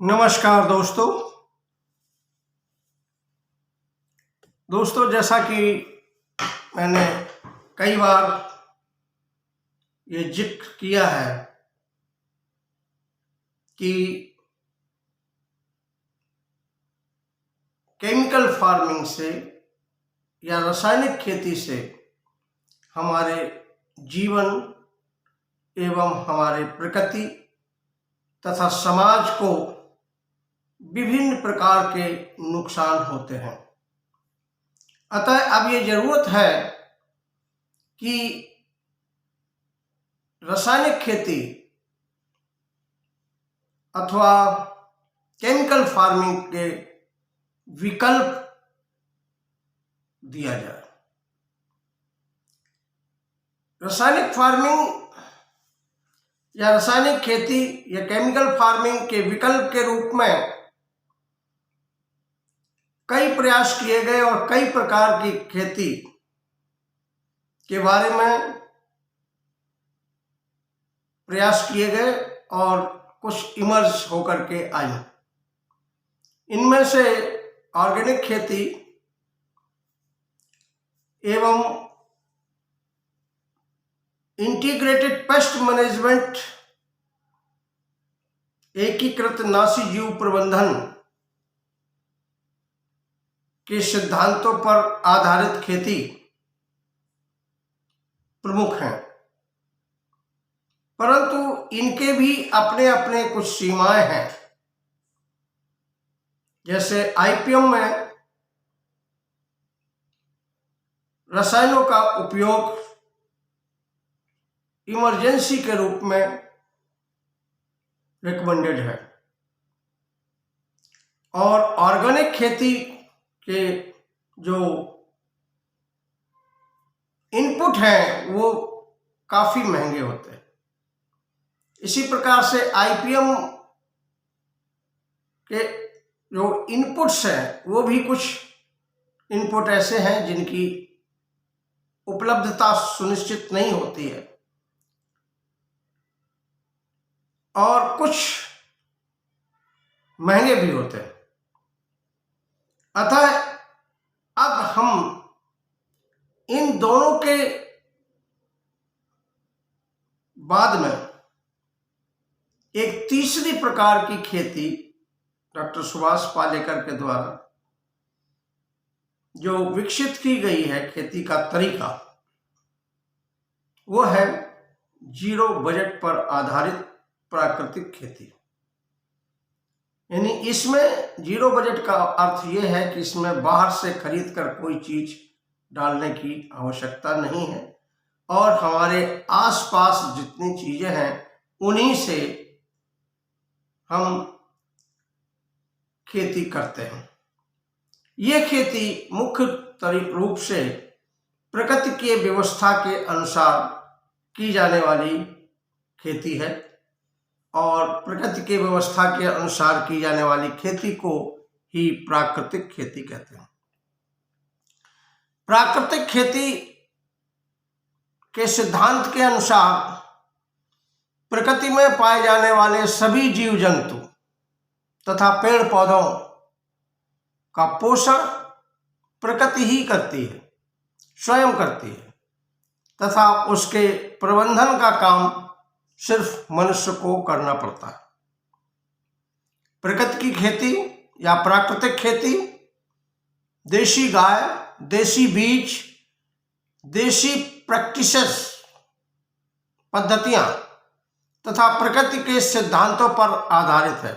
नमस्कार दोस्तों, जैसा कि मैंने कई बार ये जिक्र किया है कि केमिकल फार्मिंग से या रासायनिक खेती से हमारे जीवन एवं हमारे प्रकृति तथा समाज को विभिन्न प्रकार के नुकसान होते हैं। अतः अब ये जरूरत है कि रासायनिक खेती अथवा केमिकल फार्मिंग के विकल्प दिया जाए। रासायनिक फार्मिंग या रासायनिक खेती या केमिकल फार्मिंग के विकल्प के रूप में कई प्रयास किए गए और कई प्रकार की खेती के बारे में प्रयास किए गए और कुछ इमर्ज होकर के आई। इनमें से ऑर्गेनिक खेती एवं इंटीग्रेटेड पेस्ट मैनेजमेंट, एकीकृत नाशी जीव प्रबंधन के सिद्धांतों पर आधारित खेती प्रमुख हैं, परंतु इनके भी अपने अपने कुछ सीमाएं हैं। जैसे आईपीएम में रसायनों का उपयोग इमरजेंसी के रूप में रिकमेंडेड है और ऑर्गेनिक खेती के जो इनपुट हैं वो काफी महंगे होते हैं। इसी प्रकार से आईपीएम के जो इनपुट्स हैं वो भी कुछ इनपुट ऐसे हैं जिनकी उपलब्धता सुनिश्चित नहीं होती है और कुछ महंगे भी होते हैं। अतः अब हम इन दोनों के बाद में एक तीसरी प्रकार की खेती डॉक्टर सुभाष पालेकर के द्वारा जो विकसित की गई है खेती का तरीका, वो है जीरो बजट पर आधारित प्राकृतिक खेती। यानी इसमें जीरो बजट का अर्थ ये है कि इसमें बाहर से खरीद कर कोई चीज डालने की आवश्यकता नहीं है और हमारे आसपास जितनी चीजें हैं उन्हीं से हम खेती करते हैं। ये खेती मुख्य रूप से प्रकृति की व्यवस्था के अनुसार की जाने वाली खेती है और प्रकृति की व्यवस्था के अनुसार की जाने वाली खेती को ही प्राकृतिक खेती कहते हैं। प्राकृतिक खेती के सिद्धांत के अनुसार प्रकृति में पाए जाने वाले सभी जीव जंतु तथा पेड़ पौधों का पोषण प्रकृति ही करती है, स्वयं करती है तथा उसके प्रबंधन का काम सिर्फ मनुष्य को करना पड़ता है। प्रकृति की खेती या प्राकृतिक खेती देशी गाय, देशी बीज, देशी प्रैक्टिसेस पद्धतियां तथा प्रकृति के सिद्धांतों पर आधारित है।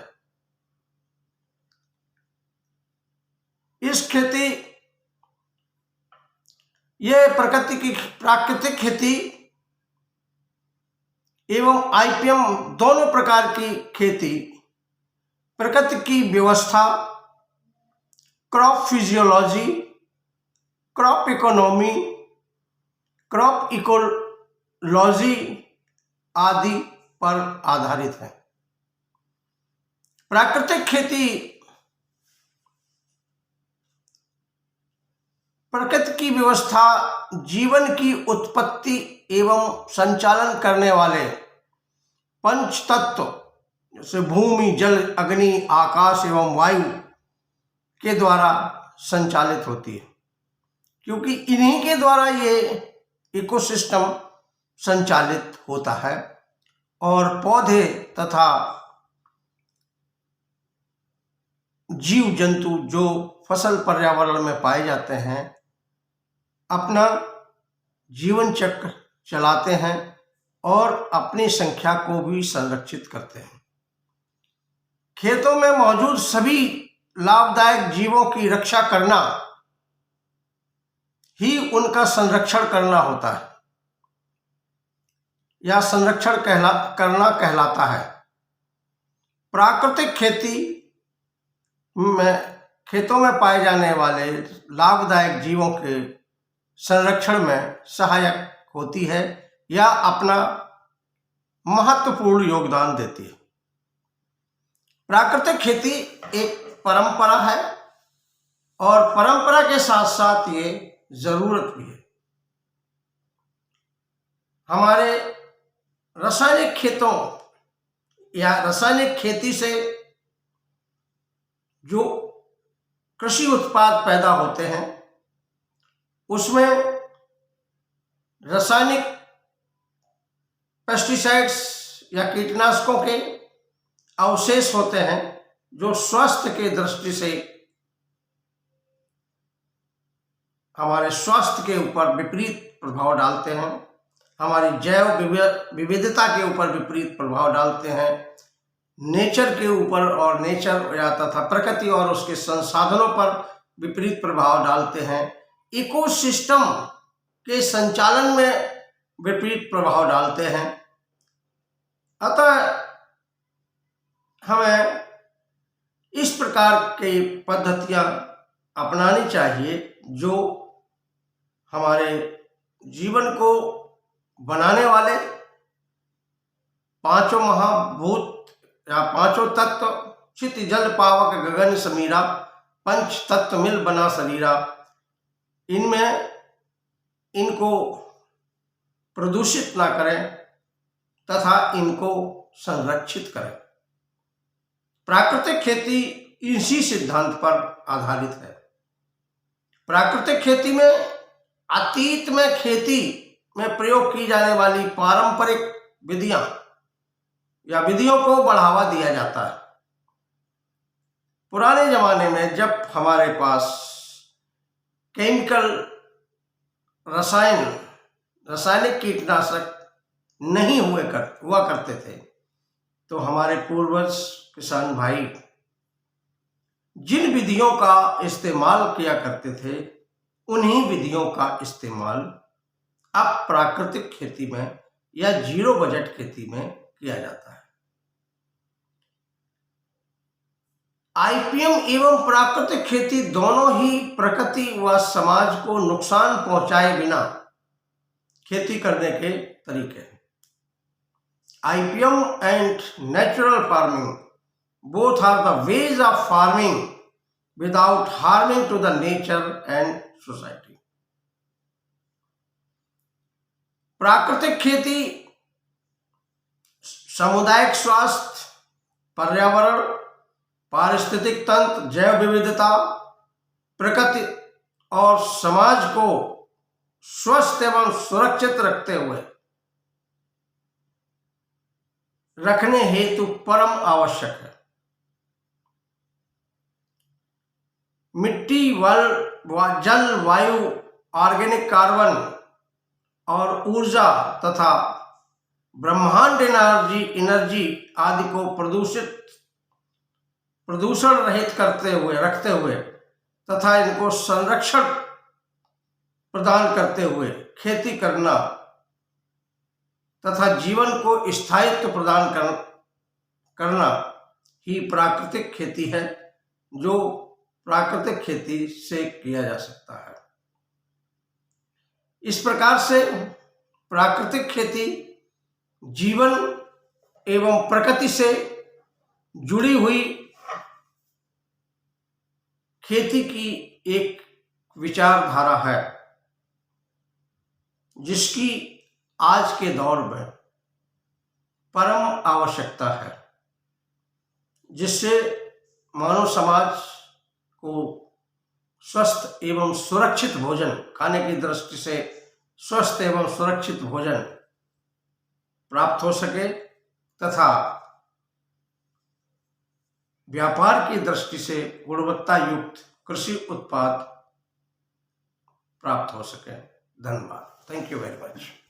यह प्राकृतिक खेती एवं आईपीएम दोनों प्रकार की खेती प्रकृति की व्यवस्था, crop physiology, crop economy, crop ecology आदि पर आधारित है। प्राकृतिक खेती प्रकृति की व्यवस्था जीवन की उत्पत्ति एवं संचालन करने वाले पंच तत्व जैसे भूमि, जल, अग्नि, आकाश एवं वायु के द्वारा संचालित होती है, क्योंकि इन्हीं के द्वारा ये इकोसिस्टम संचालित होता है। और पौधे तथा जीव जंतु जो फसल पर्यावरण में पाए जाते हैं अपना जीवन चक्र चलाते हैं और अपनी संख्या को भी संरक्षित करते हैं। खेतों में मौजूद सभी लाभदायक जीवों की रक्षा करना ही उनका संरक्षण करना होता है या संरक्षण करना कहलाता है। प्राकृतिक खेती में खेतों में पाए जाने वाले लाभदायक जीवों के संरक्षण में सहायक होती है या अपना महत्वपूर्ण योगदान देती है। प्राकृतिक खेती एक परंपरा है और परंपरा के साथ साथ ये जरूरत भी है। हमारे रासायनिक खेतों या रासायनिक खेती से जो कृषि उत्पाद पैदा होते हैं उसमें रासायनिक पेस्टिसाइड्स या कीटनाशकों के अवशेष होते हैं जो स्वास्थ्य के दृष्टि से हमारे स्वास्थ्य के ऊपर विपरीत प्रभाव डालते हैं, हमारी जैव विविधता के ऊपर विपरीत प्रभाव डालते हैं, नेचर के ऊपर और नेचर या तथा प्रकृति और उसके संसाधनों पर विपरीत प्रभाव डालते हैं, इकोसिस्टम के संचालन में विपरीत प्रभाव डालते हैं। अतः हमें इस प्रकार की पद्धतियां अपनानी चाहिए जो हमारे जीवन को बनाने वाले पांचों महाभूत या पांचों तत्व चित जल पावक गगन समीरा पंच तत्व मिल बना शरीरा, इनमें इनको प्रदूषित ना करें तथा इनको संरक्षित करें। प्राकृतिक खेती इसी सिद्धांत पर आधारित है। प्राकृतिक खेती में अतीत में खेती में प्रयोग की जाने वाली पारंपरिक विधियां या विधियों को बढ़ावा दिया जाता है। पुराने जमाने में जब हमारे पास केमिकल रासायनिक कीटनाशक नहीं हुआ करते थे तो हमारे पूर्वज किसान भाई जिन विधियों का इस्तेमाल किया करते थे उन्हीं विधियों का इस्तेमाल अब प्राकृतिक खेती में या जीरो बजट खेती में किया जाता है। आईपीएम एवं प्राकृतिक खेती दोनों ही प्रकृति व समाज को नुकसान पहुंचाए बिना खेती करने के तरीके हैं। IPM and natural farming both are the ways of farming without harming to the nature and society. प्राकृतिक खेती सामुदायिक स्वास्थ्य, पर्यावरण, पारिस्थितिक तंत्र, जैव विविधता, प्रकृति और समाज को स्वस्थ एवं सुरक्षित रखने हेतु परम आवश्यक है। मिट्टी, जल, वायु, ऑर्गेनिक कार्बन और ऊर्जा तथा ब्रह्मांड एनर्जी आदि को प्रदूषण रहित रखते हुए तथा इनको संरक्षण प्रदान करते हुए खेती करना तथा जीवन को स्थायित्व प्रदान करना ही प्राकृतिक खेती है जो प्राकृतिक खेती से किया जा सकता है। इस प्रकार से प्राकृतिक खेती जीवन एवं प्रकृति से जुड़ी हुई खेती की एक विचारधारा है जिसकी आज के दौर में परम आवश्यकता है। जिससे मानव समाज को स्वस्थ एवं सुरक्षित भोजन खाने की दृष्टि से स्वस्थ एवं सुरक्षित भोजन प्राप्त हो सके तथा व्यापार की दृष्टि से गुणवत्ता युक्त कृषि उत्पाद प्राप्त हो सके। धन्यवाद। Thank you very much.